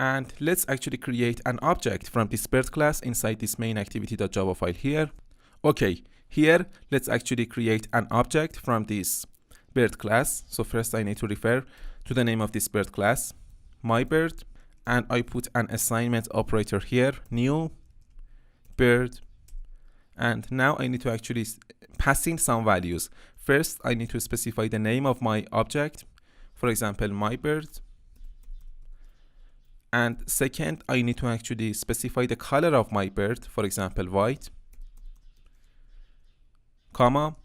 And let's actually create an object from this bird class inside this main activity.java file here. Okay, here let's actually create an object from this bird class. So first I need to refer to the name of this bird class, myBird, and I put an assignment operator here, new bird, and now I need to actually pass in some values. First I need to specify the name of my object, for example myBird, and second I need to actually specify the color of my bird, for example white, comma,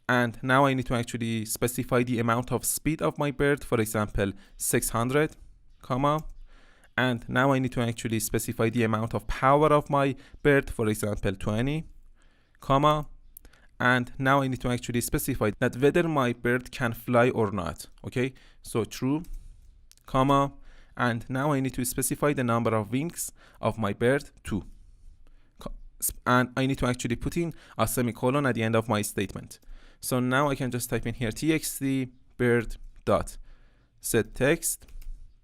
and now I need to actually specify the amount of speed of my bird, for example 600, comma, and now I need to actually specify the amount of power of my bird, for example 20, comma, and now I need to actually specify that whether my bird can fly or not. Okay, so true, comma, and now I need to specify the number of wings of my bird, 2, and I need to actually put in a semicolon at the end of my statement. So now I can just type in here txt bird dot set text,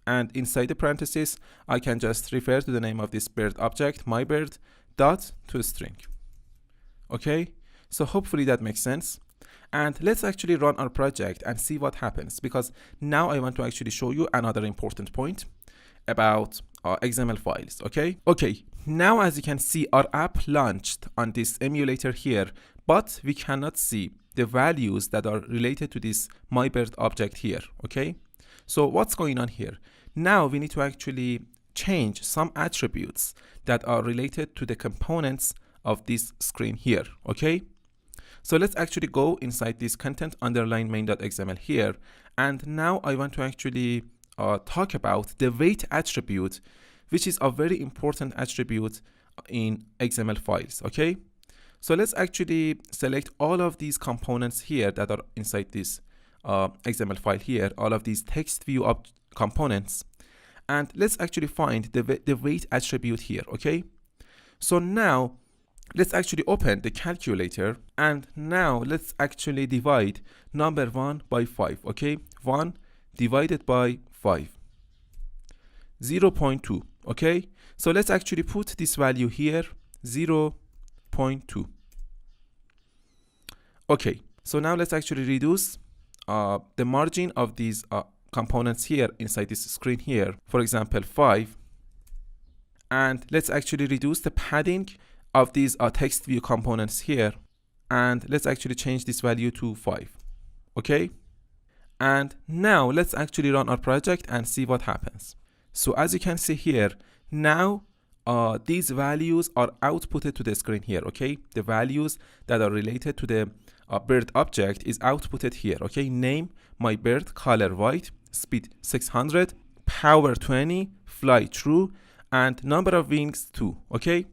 and inside the parentheses I can just refer to the name of this bird object, myBird, dot to string. Okay, so hopefully that makes sense. And let's actually run our project and see what happens, because now I want to actually show you another important point about XML files. Okay, now as you can see our app launched on this emulator here, but we cannot see the values that are related to this myBird object here. Okay, so what's going on here? Now we need to actually change some attributes that are related to the components of this screen here. Okay, so let's actually go inside this content underline main.xml here, and now I want to actually talk about the weight attribute, which is a very important attribute in XML files. Okay, so let's actually select all of these components here that are inside this XML file here, all of these text view components, and let's actually find the weight attribute here. Okay, so now let's actually open the calculator, and now let's actually divide number 1 by 5. Okay, 1 divided by 5, 0.2. Okay, so let's actually put this value here, 0.2. Okay, so now let's actually reduce the margin of these components here inside this screen here, for example 5, and let's actually reduce the padding of these text view components here, and let's actually change this value to 5. Okay, and now let's actually run our project and see what happens. So as you can see here, now these values are outputted to the screen here. Okay, the values that are related to the bird object is outputted here. Okay, name myBird, color white, speed 600, power 20, fly true, and number of wings 2. Okay,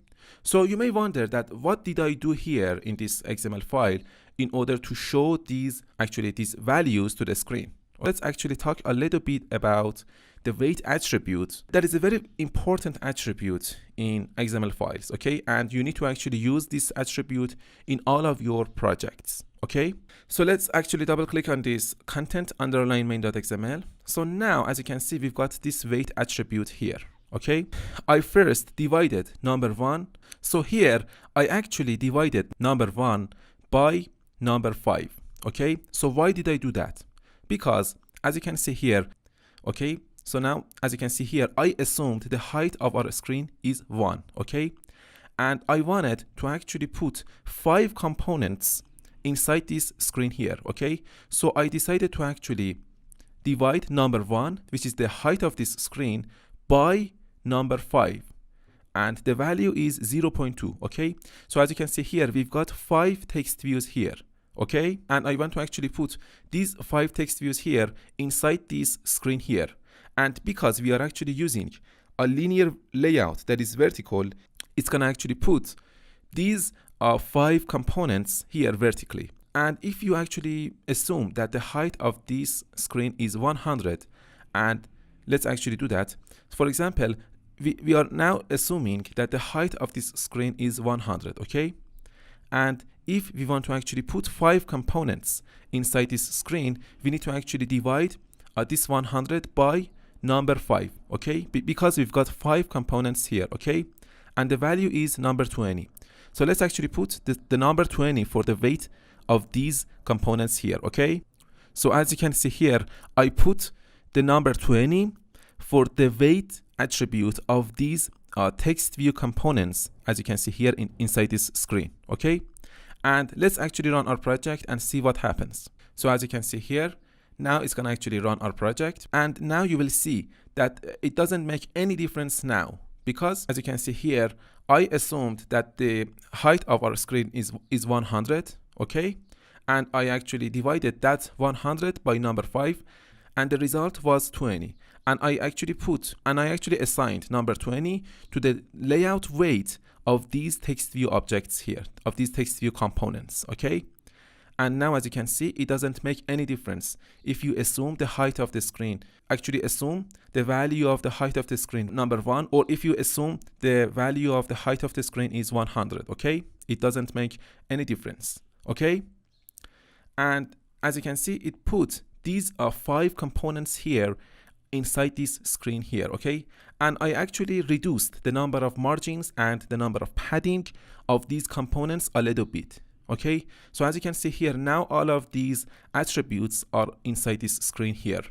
so you may wonder that what did I do here in this XML file in order to show these values to the screen. Let's actually talk a little bit about the weight attribute. That is a very important attribute in XML files. Okay, and you need to actually use this attribute in all of your projects. Okay, so let's actually double click on this content underline main.xml. So now as you can see, we've got this weight attribute here. Okay, I first divided number 1. So here I actually divided number 1 by number 5. Okay, so why did I do that? Because as you can see here, okay, so now as you can see here, I assumed the height of our screen is 1. Okay, and I wanted to actually put 5 components inside this screen here. Okay, so I decided to actually divide number 1, which is the height of this screen, by number 5, and the value is 0.2. Okay, so as you can see here, we've got 5 text views here. Okay, and I want to actually put these 5 text views here inside this screen here, and because we are actually using a linear layout that is vertical, it's gonna actually put these 5 components here vertically. And if you actually assume that the height of this screen is 100, and let's actually do that. For example, we are now assuming that the height of this screen is 100. Okay, and if we want to actually put 5 components inside this screen, we need to actually divide this 100 by number 5, okay? Because we've got 5 components here, okay? And the value is number 20. So let's actually put the number 20 for the weight of these components here, okay? So as you can see here, I put the number 20 for the weight attribute of these text view components, as you can see here inside this screen, okay? And let's actually run our project and see what happens. So as you can see here, now it's gonna actually run our project, and now you will see that it doesn't make any difference now, because as you can see here, I assumed that the height of our screen is 100, okay? And I actually divided that 100 by number 5, and the result was 20. And I actually assigned number 20 to the layout weight of these text view objects here, of these text view components, okay? And now as you can see, it doesn't make any difference if you assume the height of the screen. Actually assume the value of the height of the screen, number 1, or if you assume the value of the height of the screen is 100, okay? It doesn't make any difference, okay? And as you can see, it put these 5 components here inside this screen here, okay? And I actually reduced the number of margins and the number of padding of these components a little bit, okay? So as you can see here, now all of these attributes are inside this screen here,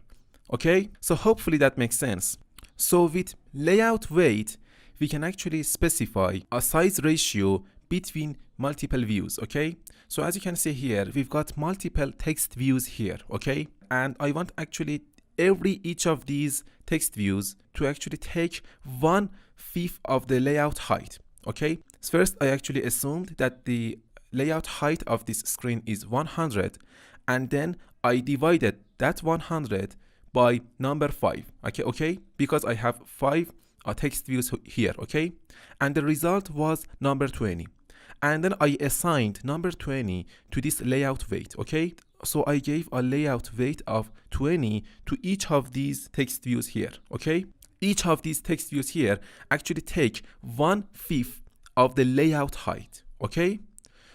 okay? So hopefully that makes sense. So with layout weight, we can actually specify a size ratio between multiple views, okay? So as you can see here, we've got multiple text views here, okay? And I want actually each of these text views to actually take 1/5 of the layout height, okay? So first, I actually assumed that the layout height of this screen is 100, and then I divided that 100 by number 5, okay? Because I have 5 text views here, okay? And the result was number 20. And then I assigned number 20 to this layout weight, okay? So I gave a layout weight of 20 to each of these text views here, okay? Each of these text views here actually take 1/5 of the layout height, okay?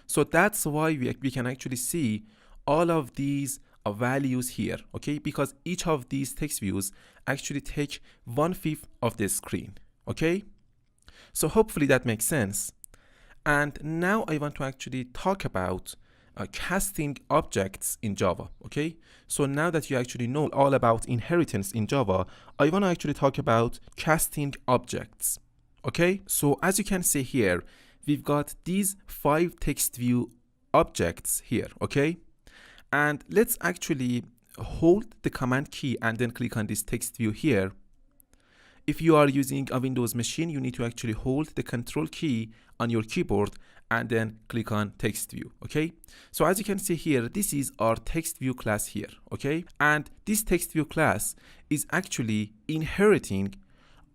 So that's why we can actually see all of these values here, okay? Because each of these text views actually take 1/5 of the screen, okay? So hopefully that makes sense. And now I want to actually talk about casting objects in Java, okay? So now that you actually know all about inheritance in Java, I want to actually talk about casting objects, okay? So as you can see here, we've got these 5 text view objects here, okay? And let's actually hold the command key and then click on this text view here. If you are using a Windows machine, you need to actually hold the control key on your keyboard and then click on text view, okay? So as you can see here, this is our text view class here, okay? And this text view class is actually inheriting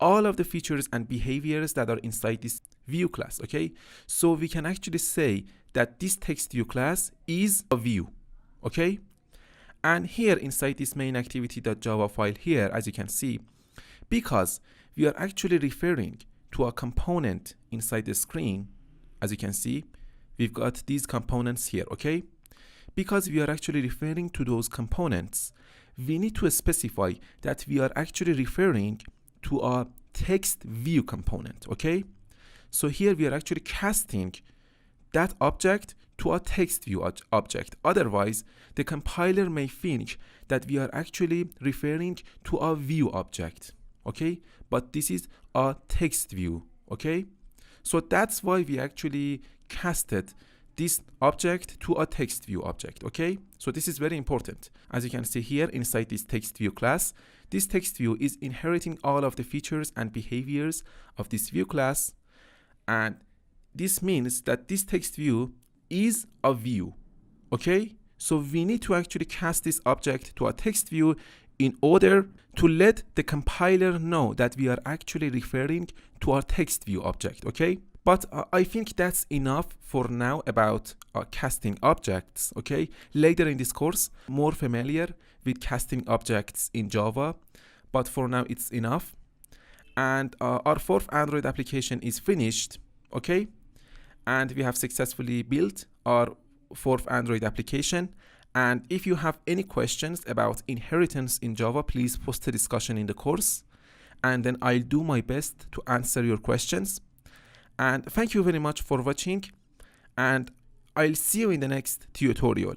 all of the features and behaviors that are inside this view class, okay? So we can actually say that this text view class is a view, okay? And here inside this main activity.java file here, as you can see, because we are actually referring to a component inside the screen, as you can see, we've got these components here, okay? Because we are actually referring to those components, we need to specify that we are actually referring to a text view component, okay? So here we are actually casting that object to a text view object. Otherwise, the compiler may think that we are actually referring to a view object, okay? But this is a text view, okay? So that's why we actually casted this object to a text view object, okay? So this is very important. As you can see here inside this text view class, this text view is inheriting all of the features and behaviors of this view class. And this means that this text view is a view, okay? So we need to actually cast this object to a text view in order to let the compiler know that we are actually referring to our text view object, okay? But I think that's enough for now about casting objects, okay? Later in this course, more familiar with casting objects in Java, but for now it's enough. And our 4th Android application is finished, okay? And we have successfully built our 4th Android application. And if you have any questions about inheritance in Java, please post a discussion in the course, and then I'll do my best to answer your questions. And thank you very much for watching, and I'll see you in the next tutorial.